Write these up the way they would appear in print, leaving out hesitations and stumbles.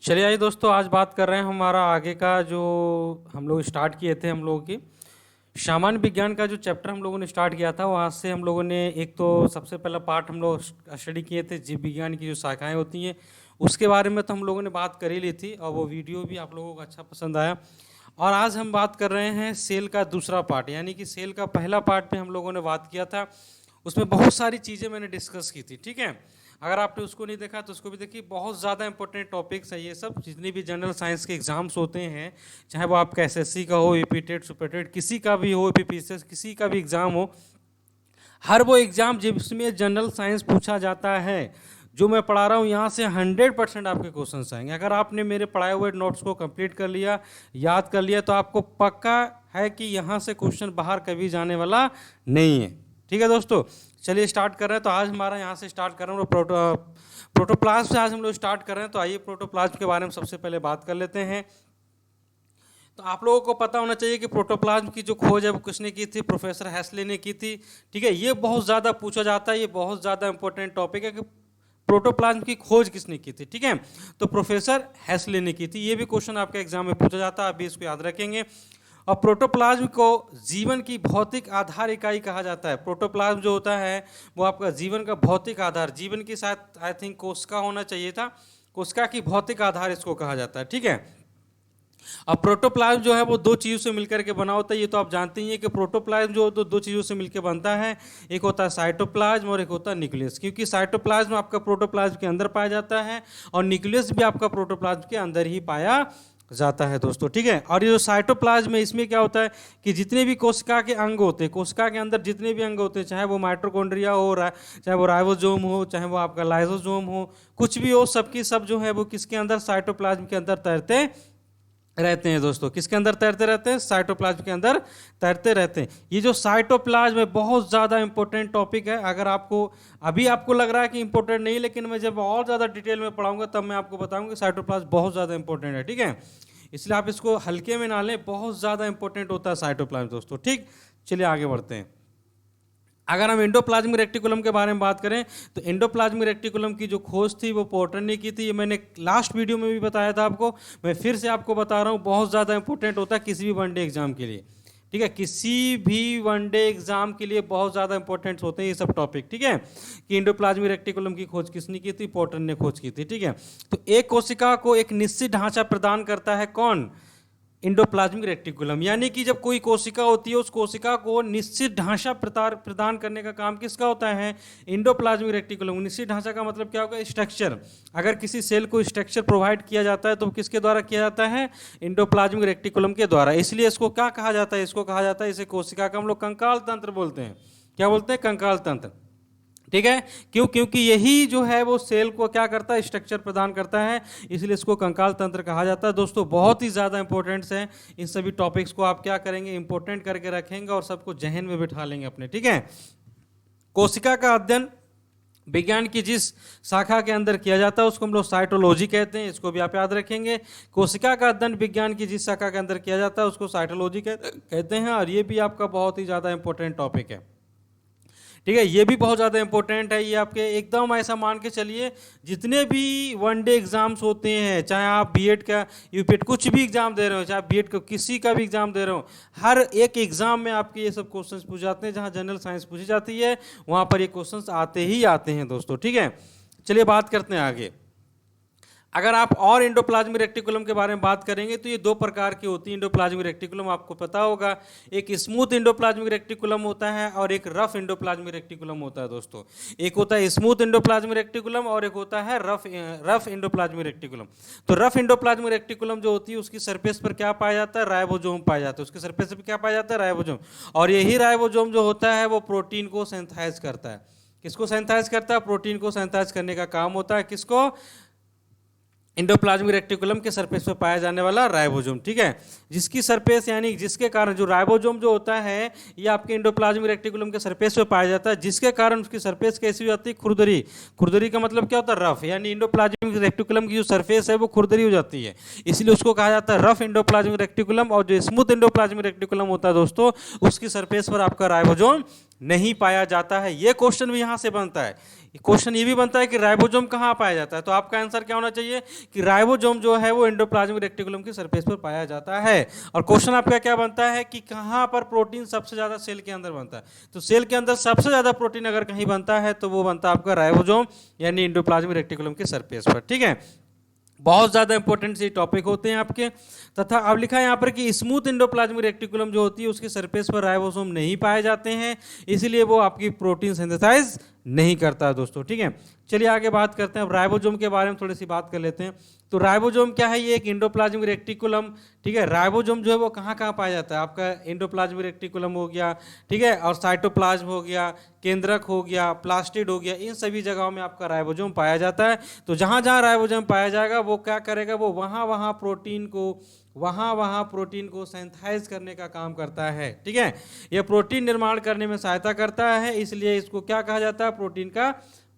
चलिए आइए दोस्तों, आज बात कर रहे हैं हमारा आगे का जो हम लोग स्टार्ट किए थे। हम लोगों की सामान्य विज्ञान का जो चैप्टर हम लोगों ने स्टार्ट किया था, वहाँ से हम लोगों ने एक तो सबसे पहला पार्ट हम लोग स्टडी किए थे जीव विज्ञान की जो शाखाएं होती हैं उसके बारे में। तो हम लोगों ने बात कर ही ली थी और वो वीडियो भी आप लोगों को अच्छा पसंद आया। और आज हम बात कर रहे हैं सेल का दूसरा पार्ट, यानी कि सेल का पहला पार्ट में हम लोगों ने बात किया था, उसमें बहुत सारी चीज़ें मैंने डिस्कस की थी। ठीक है, अगर आपने उसको नहीं देखा तो उसको भी देखिए। बहुत ज़्यादा इंपॉर्टेंट टॉपिक्स है ये सब, जितनी भी जनरल साइंस के एग्जाम्स होते हैं, चाहे वो आपका एसएससी का हो, ईपीटेट, सुपरटेट, किसी का भी हो, ईपीपीएससी, किसी का भी एग्ज़ाम हो, हर वो एग्ज़ाम जिसमें जनरल साइंस पूछा जाता है, जो मैं पढ़ा रहा हूँ यहाँ से 100% आपके क्वेश्चन आएंगे। अगर आपने मेरे पढ़ाए हुए नोट्स को कंप्लीट कर लिया, याद कर लिया, तो आपको पक्का है कि यहाँ से क्वेश्चन बाहर कभी जाने वाला नहीं है। ठीक है दोस्तों, चलिए स्टार्ट कर रहे हैं। तो आज हमारा यहाँ से स्टार्ट कर रहे हैं प्रोटोप्लाज्म से आज हम लोग स्टार्ट कर रहे हैं। तो आइए प्रोटोप्लाज्म के बारे में सबसे पहले बात कर लेते हैं। तो आप लोगों को पता होना चाहिए कि प्रोटोप्लाज्म की जो खोज है वो किसने की थी? प्रोफेसर हेसले ने की थी। ठीक है, ये बहुत ज़्यादा पूछा जाता है, ये बहुत ज़्यादा इंपॉर्टेंट टॉपिक है कि प्रोटोप्लाज्म की खोज किसने की थी। ठीक है, तो प्रोफेसर हेसले ने की थी। ये भी क्वेश्चन आपके एग्जाम में पूछा जाता है, आप भी इसको याद रखेंगे। और प्रोटोप्लाज्म को जीवन की भौतिक आधार इकाई कहा जाता है। प्रोटोप्लाज्म जो होता है वो आपका जीवन का भौतिक आधार, जीवन की शायद आई थिंक कोशिका होना चाहिए था, कोशिका की भौतिक आधार इसको कहा जाता है। ठीक है, अब प्रोटोप्लाज्म जो है वो दो चीज़ों से मिलकर के बना होता है। ये तो आप जानते ही हैं कि प्रोटोप्लाज्म जो दो चीज़ों से मिलकर बनता है, एक होता है साइटोप्लाज्म और एक होता है न्यूक्लियस। क्योंकि साइटोप्लाज्म आपका प्रोटोप्लाज्म के अंदर पाया जाता है और न्यूक्लियस भी आपका प्रोटोप्लाज्म के अंदर ही पाया जाता है दोस्तों। ठीक है, और ये जो साइटोप्लाज्म है इसमें क्या होता है कि जितने भी कोशिका के अंग होते हैं, कोशिका के अंदर जितने भी अंग होते हैं, चाहे वो माइटोकॉन्ड्रिया हो, चाहे वो राइबोसोम हो, चाहे वो आपका लाइसोसोम हो, कुछ भी हो, सबकी सब जो है वो किसके अंदर? साइटोप्लाज्म के अंदर तैरते रहते हैं दोस्तों। किसके अंदर तैरते रहते हैं? साइटोप्लाज्म के अंदर तैरते रहते हैं। ये जो साइटोप्लाज्म है बहुत ज़्यादा इंपॉर्टेंट टॉपिक है। अगर आपको अभी आपको लग रहा है कि इंपॉर्टेंट नहीं, लेकिन मैं जब और ज़्यादा डिटेल में पढ़ाऊंगा तब मैं आपको बताऊंगा कि साइटोप्लाज्म बहुत ज़्यादा इंपॉर्टेंट है। ठीक है, इसलिए आप इसको हल्के में ना लें, बहुत ज़्यादा इंपॉर्टेंट होता है साइटोप्लाज्म दोस्तों। ठीक, चलिए आगे बढ़ते हैं। अगर हम एंडोप्लाज्मिक रेक्टिकुलम के बारे में बात करें तो एंडोप्लाज्मिक रेक्टिकुलम की जो खोज थी वो पोर्टर ने की थी। ये मैंने लास्ट वीडियो में भी बताया था आपको, मैं फिर से आपको बता रहा हूँ, बहुत ज़्यादा इंपॉर्टेंट होता है किसी भी वनडे एग्जाम के लिए। ठीक है, किसी भी वनडे एग्जाम के लिए बहुत ज़्यादा इंपॉर्टेंट होते हैं ये सब टॉपिक। ठीक है, कि एंडोप्लाज्मिक रेक्टिकुलम की खोज किसने की थी? पोर्टर ने खोज की थी। ठीक है, तो एक कोशिका को एक निश्चित ढांचा प्रदान करता है कौन? Endoplasmic reticulum. यानी कि जब कोई कोशिका होती है उस कोशिका को निश्चित ढांचा प्रदान करने का काम किसका होता है? Endoplasmic reticulum. निश्चित ढांचा का मतलब क्या होगा? स्ट्रक्चर। अगर किसी सेल को स्ट्रक्चर प्रोवाइड किया जाता है तो किसके द्वारा किया जाता है? एंडोप्लाज्मिक रेक्टिकुलम के द्वारा। इसलिए इसको क्या कहा जाता है? इसको कहा जाता है, इसे कोशिका का हम लोग कंकाल तंत्र बोलते हैं। क्या बोलते हैं? कंकाल तंत्र। ठीक है, क्योंकि यही जो है वो सेल को क्या करता है? स्ट्रक्चर प्रदान करता है, इसलिए इसको कंकाल तंत्र कहा जाता है। दोस्तों बहुत ही ज़्यादा इंपॉर्टेंट्स है, इन सभी टॉपिक्स को आप क्या करेंगे? इंपॉर्टेंट करके रखेंगे और सबको जहन में बिठा लेंगे अपने। ठीक है, कोशिका का अध्ययन विज्ञान की जिस शाखा के अंदर किया जाता है उसको हम लोग साइटोलॉजी कहते हैं, इसको भी आप याद रखेंगे। कोशिका का अध्ययन विज्ञान की जिस शाखा के अंदर किया जाता है उसको साइटोलॉजी कहते हैं, और ये भी आपका बहुत ही ज़्यादा इंपॉर्टेंट टॉपिक है। ठीक है, ये भी बहुत ज़्यादा इंपॉर्टेंट है। ये आपके एकदम ऐसा मान के चलिए, जितने भी वनडे एग्जाम्स होते हैं, चाहे आप बीएड का, यूपीएड, कुछ भी एग्जाम दे रहे हो, चाहे बीएड का किसी का भी एग्जाम दे रहे हो, हर एक एग्जाम में आपके ये सब क्वेश्चंस पूछे जाते हैं। जहाँ जनरल साइंस पूछी जाती है वहाँ पर ये क्वेश्चंस आते ही आते हैं दोस्तों। ठीक है, चलिए बात करते हैं आगे। अगर आप और एंडोप्लाज्मिक रेक्टिकुलम के बारे में बात करेंगे तो ये दो प्रकार की होती है एंडोप्लाज्मिक रेक्टिकुलम, आपको पता होगा। एक स्मूथ एंडोप्लाज्मिक रेक्टिकुलम होता है और एक रफ एंडोप्लाज्मिक रेक्टिकुलम होता है दोस्तों। एक होता है स्मूथ एंडोप्लाज्मिक रेक्टिकुलम और एक होता है रफ एंडोप्लाज्मिक रेक्टिकुलम। तो रफ एंडोप्लाज्मिक रेक्टिकुलम जो होती है उसकी सरफेस पर क्या पाया जाता है? राइबोसोम पाया जाता है। उसके सरफेस पर क्या पाया जाता है? राइबोसोम। और यही राइबोसोम जो होता है वो प्रोटीन को सिंथेसाइज करता है। किसको सिंथेसाइज करता है? प्रोटीन को सिंथेसाइज करने का काम होता है किसको? एंडोप्लाज्मिक रेक्टिकुलम के सरफेस पर पाया जाने वाला राइबोसोम। ठीक है, जिसकी सरफेस यानी जिसके कारण जो राइबोसोम जो होता है ये आपके एंडोप्लाज्मिक रेक्टिकुलम के सरफेस पे पाया जाता है, जिसके कारण उसकी सरफेस कैसी हो जाती है? खुरदरी। खुरदरी का मतलब क्या होता है? रफ। यानी एंडोप्लाज्मिक रेक्टिकुलम की जो सरफेस है वो खुरदरी हो जाती है, इसलिए उसको कहा जाता है रफ एंडोप्लाज्मिक रेक्टिकुलम। और जो स्मूथ एंडोप्लाज्मिक रेक्टिकुलम होता है दोस्तों, उसकी सरफेस पर आपका राइबोसोम नहीं पाया जाता है। ये क्वेश्चन भी यहाँ से बनता है। क्वेश्चन ये भी बनता है कि राइबोसोम कहाँ पाया जाता है, तो आपका आंसर क्या होना चाहिए कि राइबोसोम जो है वो एंडोप्लाज्मिक रेटिकुलम की सरफेस पर पाया जाता है। और क्वेश्चन आपका क्या बनता है कि कहाँ पर प्रोटीन सबसे ज्यादा सेल के अंदर बनता है, तो सेल के अंदर सबसे ज्यादा प्रोटीन अगर कहीं बनता है तो वो बनता है आपका राइबोसोम यानी एंडोप्लाज्मिक रेटिकुलम की सरफेस पर। ठीक है, बहुत ज़्यादा इंपॉर्टेंट से टॉपिक होते हैं आपके। तथा अब लिखा है यहाँ पर कि स्मूथ एंडोप्लाज्मिक रेटिकुलम जो होती है उसकी सरफेस पर राइबोसोम नहीं पाए जाते हैं, इसलिए वो आपकी प्रोटीन सिंथेसाइज नहीं करता है दोस्तों। ठीक है, चलिए आगे बात करते हैं। अब राइबोसोम के बारे में थोड़ी सी बात कर लेते हैं। तो राइबोसोम क्या है, ये एक एंडोप्लाज्मिक रेटिकुलम। ठीक है, राइबोसोम जो है वो कहाँ कहाँ पाया जाता है, आपका एंडोप्लाज्मिक रेटिकुलम हो गया, ठीक है, और साइटोप्लाज्म हो गया, केंद्रक हो गया, प्लास्टिड हो गया, इन सभी जगहों में आपका राइबोसोम पाया जाता है। तो जहाँ जहाँ राइबोसोम पाया जाएगा वो क्या करेगा, वो वहाँ वहाँ प्रोटीन को सिंथेसाइज करने का काम करता है। ठीक है, ये प्रोटीन निर्माण करने में सहायता करता है, इसलिए इसको क्या कहा जाता है, प्रोटीन का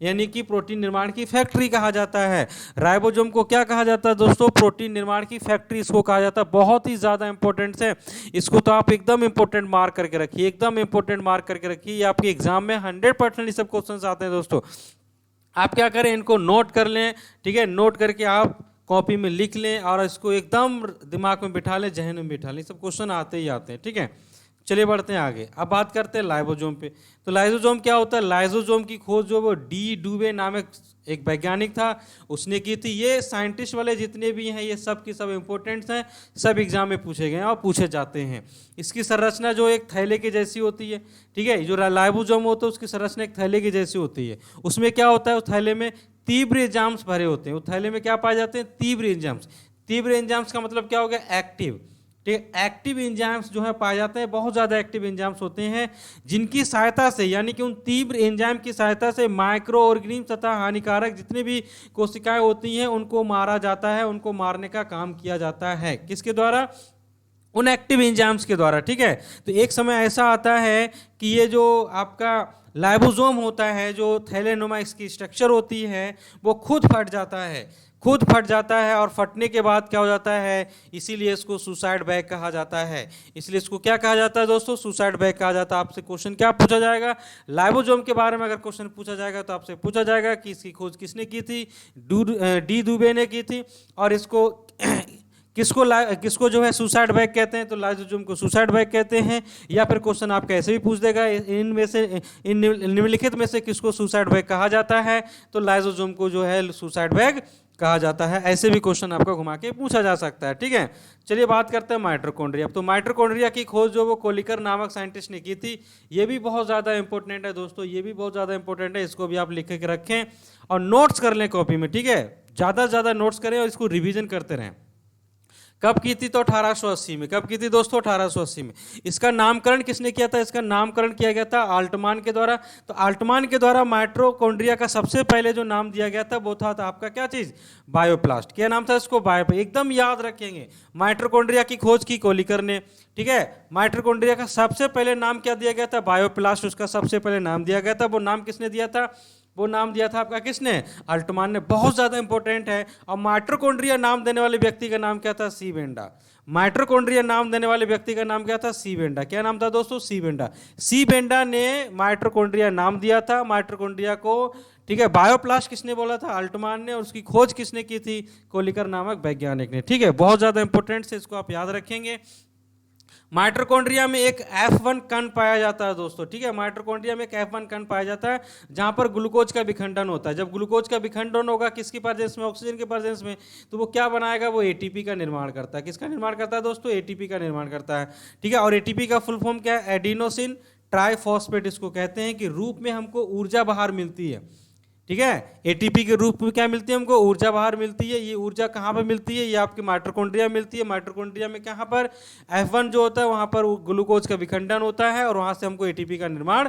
यानी कि प्रोटीन निर्माण की फैक्ट्री कहा जाता है। राइबोसोम को क्या कहा जाता है दोस्तों, प्रोटीन निर्माण की फैक्ट्री इसको कहा जाता है। बहुत ही ज़्यादा इंपॉर्टेंट है, इसको तो आप एकदम इंपॉर्टेंट मार्क करके रखिए, एकदम इंपॉर्टेंट मार्क करके रखिए। ये आपके एग्जाम में 100% ये सब क्वेश्चन आते हैं दोस्तों। आप क्या करें, इनको नोट कर लें। ठीक है, नोट करके आप कॉपी में लिख लें और इसको एकदम दिमाग में बिठा लें, जहन में बिठा लें, सब क्वेश्चन आते ही आते हैं। ठीक है, चलिए बढ़ते हैं आगे। अब बात करते हैं लाइसोसोम पे। तो लाइसोसोम क्या होता है, लाइसोसोम की खोज जो वो डी डुबे नामक एक वैज्ञानिक था उसने की थी। ये साइंटिस्ट वाले जितने भी हैं ये सब की सब इंपॉर्टेंट्स हैं, सब एग्जाम में पूछे गए हैं और पूछे जाते हैं। इसकी संरचना जो एक थैले की जैसी होती है। ठीक है, जो लाइसोसोम होता है उसकी संरचना एक थैले की जैसी होती है। उसमें क्या होता है, उस थैले में तीव्र एंजाइम्स भरे होते हैं। उस थैले में क्या पाए जाते हैं, तीव्र एंजाइम्स। तीव्र एंजाइम्स का मतलब क्या हो गया, एक्टिव। ठीक है, एक्टिव एंजाइम्स जो है पाए जाते हैं, बहुत ज़्यादा एक्टिव एंजाइम्स होते हैं, जिनकी सहायता से यानी कि उन तीव्र एंजाइम की सहायता से माइक्रो ऑर्गेनिज्म तथा हानिकारक जितने भी कोशिकाएं होती हैं उनको मारा जाता है, उनको मारने का काम किया जाता है। किसके द्वारा, उन एक्टिव एंजाइम्स के द्वारा। ठीक है, तो एक समय ऐसा आता है कि ये जो आपका लाइसोसोम होता है, जो थैलेनुमा इसकी स्ट्रक्चर होती है, वो खुद फट जाता है, खुद फट जाता है। और फटने के बाद क्या हो जाता है, इसीलिए इसको सुसाइड बैग कहा जाता है। इसलिए इसको क्या कहा जाता है दोस्तों, सुसाइड बैग कहा जाता है। आपसे क्वेश्चन क्या पूछा जाएगा, लाइसोसोम के बारे में अगर क्वेश्चन पूछा जाएगा तो आपसे पूछा जाएगा कि इसकी खोज किसने की थी, डी दुबे ने की थी। और इसको किसको जो है सुसाइड बैग कहते हैं, तो लाइसोसोम को सुसाइड बैग कहते हैं। या फिर क्वेश्चन आपका ऐसे भी पूछ देगा, इनमें से इन निम्नलिखित में से किसको सुसाइड बैग कहा जाता है, तो लाइसोसोम को जो है सुसाइड बैग कहा जाता है। ऐसे भी क्वेश्चन आपका घुमा के पूछा जा सकता है। ठीक है, चलिए बात करते हैं माइटोकॉन्ड्रिया। तो माइटोकॉन्ड्रिया की खोज जो वो कोलिकर नामक साइंटिस्ट ने की थी, ये भी बहुत ज़्यादा इंपॉर्टेंट है दोस्तों, ये भी बहुत ज़्यादा इंपॉर्टेंट है। इसको भी आप लिख के रखें और नोट्स कर लें कॉपी में। ठीक है, ज़्यादा से ज़्यादा नोट्स करें और इसको रिविजन करते रहें। कब की थी, तो 1880 में। कब की थी दोस्तों, 1880 में। इसका नामकरण किसने किया था, इसका नामकरण किया गया था आल्टमान के द्वारा। तो आल्टमान के द्वारा माइटोकॉन्ड्रिया का सबसे पहले जो नाम दिया गया था वो था आपका क्या चीज, बायोप्लास्ट। क्या नाम था इसको, बायो। एकदम याद रखेंगे, माइटोकॉन्ड्रिया की खोज की कोलिकर ने। ठीक है, माइटोकॉन्ड्रिया का सबसे पहले नाम क्या दिया गया था, बायोप्लास्ट, उसका सबसे पहले नाम दिया गया था। वो नाम किसने दिया था, वो नाम दिया था आपका किसने, अल्टमान ने। बहुत ज़्यादा इंपॉर्टेंट है। और माइटोकॉन्ड्रिया नाम देने वाले व्यक्ति का नाम क्या था, सी बेंडा। माइटोकॉन्ड्रिया नाम देने वाले व्यक्ति का नाम क्या था, सी बेंडा। क्या नाम था दोस्तों, सी बेंडा। सी बेंडा ने माइटोकॉन्ड्रिया नाम दिया था माइटोकॉन्ड्रिया को। ठीक है, बायोप्लास्ट किसने बोला था, अल्टमान ने। और उसकी खोज किसने की थी, कोलिकर नामक वैज्ञानिक ने। ठीक है, बहुत ज़्यादा इंपॉर्टेंट है, इसको आप याद रखेंगे। माइटोकॉन्ड्रिया में एक F1 कण पाया जाता है दोस्तों। ठीक है, माइटोकॉन्ड्रिया में एक F1 कण पाया जाता है जहां पर ग्लूकोज का विखंडन होता है। जब ग्लूकोज का विखंडन होगा किसकी प्रेजेंस में, ऑक्सीजन के प्रेजेंस में, तो वो क्या बनाएगा, वो एटीपी का निर्माण करता है। किसका निर्माण करता है दोस्तों, एटीपी का निर्माण करता है। ठीक है, और एटीपी का फुल फॉर्म क्या है, एडिनोसिन ट्राइफॉस्फेट इसको कहते हैं, कि रूप में हमको ऊर्जा बाहर मिलती है। ठीक है, एटीपी के रूप में क्या मिलती है हमको, ऊर्जा बाहर मिलती है। ये ऊर्जा कहाँ पर मिलती है, ये आपके माइटोकॉन्ड्रिया मिलती है। माइटोकॉन्ड्रिया में कहाँ पर F1 जो होता है वहाँ पर ग्लूकोज का विखंडन होता है और वहाँ से हमको एटीपी का निर्माण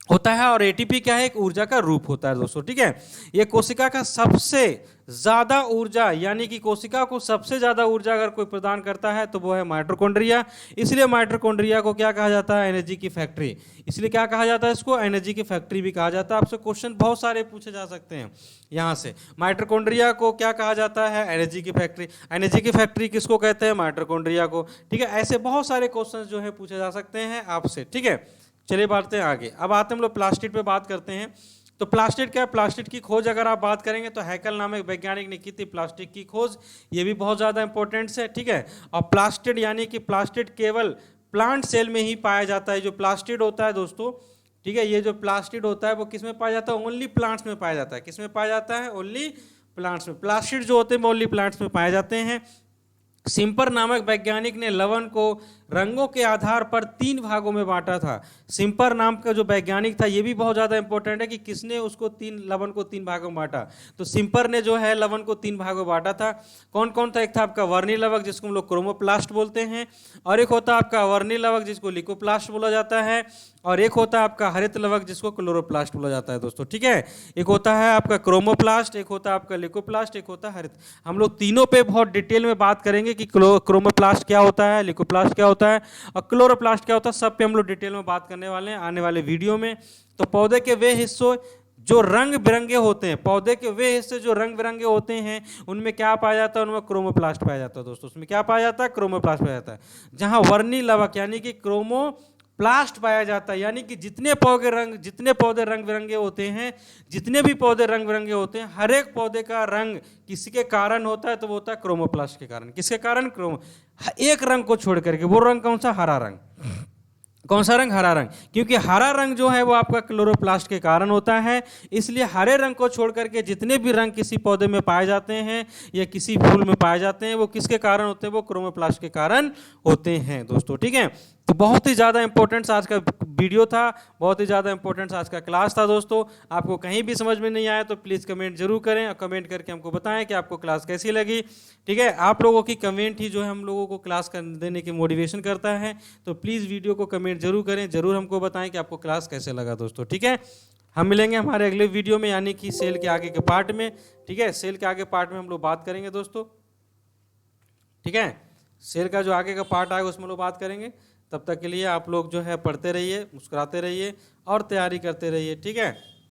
होता है। और एटीपी क्या है, एक ऊर्जा का रूप होता है दोस्तों। ठीक है, ये कोशिका का सबसे ज्यादा ऊर्जा, यानी कि कोशिका को सबसे ज्यादा ऊर्जा अगर कोई प्रदान करता है तो वो है माइटोकॉन्ड्रिया। इसलिए माइटोकॉन्ड्रिया को क्या कहा जाता है, एनर्जी की फैक्ट्री। इसलिए क्या कहा जाता है इसको, एनर्जी की फैक्ट्री भी कहा जाता है। आपसे क्वेश्चन बहुत सारे पूछे जा सकते हैं यहाँ से। माइटोकॉन्ड्रिया को क्या कहा जाता है, एनर्जी की फैक्ट्री। एनर्जी की फैक्ट्री किसको कहते हैं, माइटोकॉन्ड्रिया को। ठीक है, ऐसे बहुत सारे क्वेश्चन जो है पूछे जा सकते हैं आपसे। ठीक है, चलिए बढ़ते हैं आगे। अब आते हैं हम लोग प्लास्टिड पे बात करते हैं। तो प्लास्टिड क्या है? प्लास्टिड की खोज अगर आप बात करेंगे तो हैकल नामक वैज्ञानिक ने की थी प्लास्टिक की खोज, ये भी बहुत ज़्यादा इंपॉर्टेंट है, ठीक है। और प्लास्टिड यानी कि प्लास्टिड केवल प्लांट सेल में ही पाया जाता है। जो प्लास्टिड होता है दोस्तों, ठीक है, ये जो प्लास्टिड होता है वो किस में पाया जाता है? ओनली प्लांट्स में पाया जाता है। किस में पाया जाता है? ओनली प्लांट्स में। प्लास्टिड जो होते हैं वो ओनली प्लांट्स में पाए जाते हैं। सिम्पर नामक वैज्ञानिक ने लवण को रंगों के आधार पर 3 भागों में बांटा था। सिम्पर नाम का जो वैज्ञानिक था, ये भी बहुत ज़्यादा इंपॉर्टेंट है कि किसने उसको लवण को 3 भागों में बांटा। तो सिम्पर ने जो है लवण को 3 भागों में बांटा था। कौन कौन था? एक था आपका वर्णी लवक जिसको हम लोग क्रोमोप्लास्ट बोलते हैं, और एक होता है आपका वर्णी लवक जिसको लिकोप्लास्ट बोला जाता है, और एक होता है आपका हरित लवक जिसको क्लोरोप्लास्ट बोला जाता है दोस्तों, ठीक है। एक होता है आपका क्रोमोप्लास्ट, एक होता है आपका लिकोप्लास्ट, एक होता है हरित। हम लोग तीनों पे बहुत डिटेल में बात करेंगे कि क्रोमोप्लास्ट क्या होता है, लिकोप्लास्ट क्या होता है और क्लोरोप्लास्ट क्या होता है, सब पे हम लोग डिटेल में बात करने वाले हैं आने वाले वीडियो में। तो पौधे के वे हिस्सों जो रंग बिरंगे होते हैं, पौधे के वे हिस्से जो रंग बिरंगे होते हैं, उनमें क्या पाया जाता है? उनमें क्रोमोप्लास्ट पाया जाता है दोस्तों। उसमें क्या पाया जाता है? क्रोमोप्लास्ट पाया जाता है। जहां वर्णी लवक यानी कि क्रोमोप्लास्ट पाया जाता है, यानी कि जितने पौधे रंग बिरंगे होते हैं, जितने भी पौधे रंग बिरंगे होते हैं, हर एक पौधे का रंग किसके कारण होता है? तो वो होता है क्रोमोप्लास्ट के कारण। किसके कारण? एक रंग को छोड़ करके, वो रंग कौन सा? हरा रंग। कौन सा रंग? हरा रंग। क्योंकि हरा रंग जो है वो आपका क्लोरोप्लास्ट के कारण होता है। इसलिए हरे रंग को छोड़ करके जितने भी रंग किसी पौधे में पाए जाते हैं या किसी फूल में पाए जाते हैं, वो किसके कारण होते हैं? वो क्रोमोप्लास्ट के कारण होते हैं दोस्तों, ठीक है। तो बहुत ही ज़्यादा इंपॉर्टेंट आज का वीडियो था, बहुत ही ज़्यादा इंपॉर्टेंट आज का क्लास था दोस्तों। आपको कहीं भी समझ में नहीं आया तो प्लीज़ कमेंट जरूर करें और कमेंट करके हमको बताएं कि आपको क्लास कैसी लगी, ठीक है। आप लोगों की कमेंट ही जो है हम लोगों को क्लास देने की मोटिवेशन करता है। तो प्लीज़ वीडियो को कमेंट जरूर करें, जरूर हमको बताएं कि आपको क्लास कैसे लगा दोस्तों, ठीक है। हम मिलेंगे हमारे अगले वीडियो में, यानी कि सेल के आगे के पार्ट में, ठीक है। सेल के आगे पार्ट में हम लोग बात करेंगे दोस्तों, ठीक है। सेल का जो आगे का पार्ट आएगा उसमें लोग बात करेंगे। तब तक के लिए आप लोग जो है पढ़ते रहिए, मुस्कुराते रहिए और तैयारी करते रहिए, ठीक है।